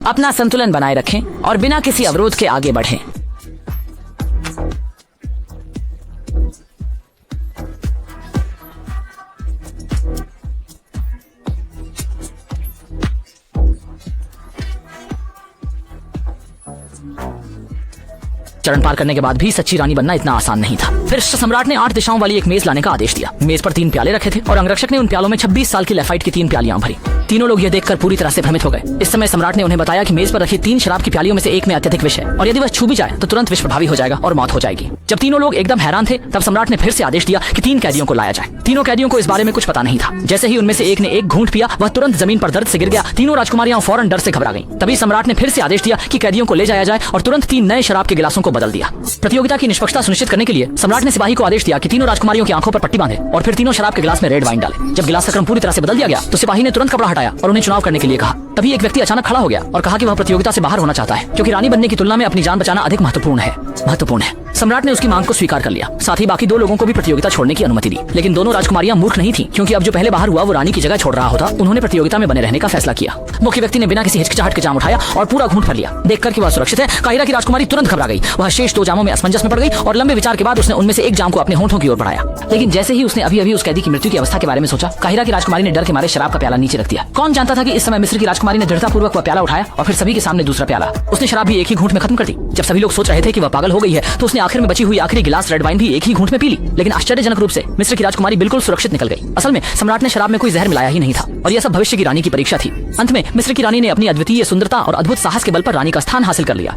अपना संतुलन बनाए रखें और बिना किसी अवरोध के आगे बढ़ें। चरण पार करने के बाद भी सच्ची रानी बनना इतना आसान नहीं था। फिर सम्राट ने 8 दिशाओं वाली एक मेज लाने का आदेश दिया। मेज पर 3 प्याले रखे थे और अंगरक्षक ने उन प्यालों में 26 साल की लेफाइट की 3 प्यालियां भरी। तीनों लोग यह देखकर पूरी तरह से भ्रमित हो गए। इस समय सम्राट ने उन्हें बताया कि मेज पर रखी 3 शराब की प्यालियों में से एक में अत्यधिक विष है और यदि वह छू भी जाए तो तुरंत विष प्रभावी हो जाएगा और मौत हो जाएगी। जब तीनों लोग एकदम हैरान थे तब सम्राट ने फिर से आदेश दिया कि 3 कैदियों को लाया जाए। तीनों कैदियों को इस बारे में कुछ पता नहीं था। जैसे ही उनमें से एक ने एक घूंट पिया वह तुरंत जमीन पर दर्द से गिर गया। तीनों राजकुमारियां फौरन डर से घबरा गईं। तभी सम्राट ने फिर से आदेश दिया कि कैदियों को ले जाया जाए और तुरंत 3 नए शराब के गिलासों को बदल दिया। प्रतियोगिता की निष्पक्षता सुनिश्चित करने के लिए सम्राट ने सिपाही को आदेश दिया कि तीनों राजकुमारियों की आंखों पर पट्टी बांधे और फिर तीनों शराब के गिलास में रेड वाइन डाले। जब गिलास का क्रम पूरी तरह से बदल दिया गया तो सिपाही ने तुरंत कपड़ा हटाया और उन्हें चुनाव करने के लिए कहा। तभी एक व्यक्ति अचानक खड़ा हो गया और कहा कि वह प्रतियोगिता से बाहर होना चाहता है क्योंकि रानी बनने की तुलना में अपनी जान बचाना अधिक महत्वपूर्ण है। सम्राट ने उसकी मांग को स्वीकार कर लिया। साथ ही बाकी 2 लोगों को भी प्रतियोगिता छोड़ने की अनुमति दी। लेकिन दोनों राजकुमारियां मूर्ख नहीं थीं क्योंकि अब जो पहले बाहर हुआ वो रानी की जगह छोड़ रहा होता। उन्होंने प्रतियोगिता में बने रहने का फैसला किया। मुख्य व्यक्ति ने बिना किसी हिचकिचाहट के जाम उठाया और पूरा घूंट भर लिया। देखकर कि वह सुरक्षित है, काहिरा की राजकुमारी तुरंत घबरा गई। वह शेष 2 जामों में असमंजस में पड़ गई और लंबे विचार के बाद उसने उनमें से एक जाम को अपने होंठों की ओर बढ़ाया। लेकिन जैसे ही उसने अभी उस कैदी की मृत्यु की अवस्था के बारे में सोचा, काहिरा की राजकुमारी ने डर के मारे शराब का प्याला नीचे रख दिया। कौन जानता था कि इस समय मिस्र की राजकुमारी ने दृढ़तापूर्वक वह प्याला उठाया और फिर सभी के सामने दूसरा प्याला। उसने शराब भी एक ही घूंट में खत्म कर दी। जब सभी लोग सोच रहे थे कि वह पागल हो गई है तो उसने आखिर में बची हुई आखिरी गिलास रेड वाइन भी एक ही घूंट में पी ली। लेकिन आश्चर्यजनक रूप से मिस्र की राजकुमारी बिल्कुल सुरक्षित निकल गई। असल में सम्राट ने शराब में कोई जहर मिलाया ही नहीं था और यह सब भविष्य की रानी की परीक्षा थी। अंत में मिस्र की रानी ने अपनी अद्वितीय सुंदरता और अद्भुत साहस के बल पर रानी का स्थान हासिल कर लिया।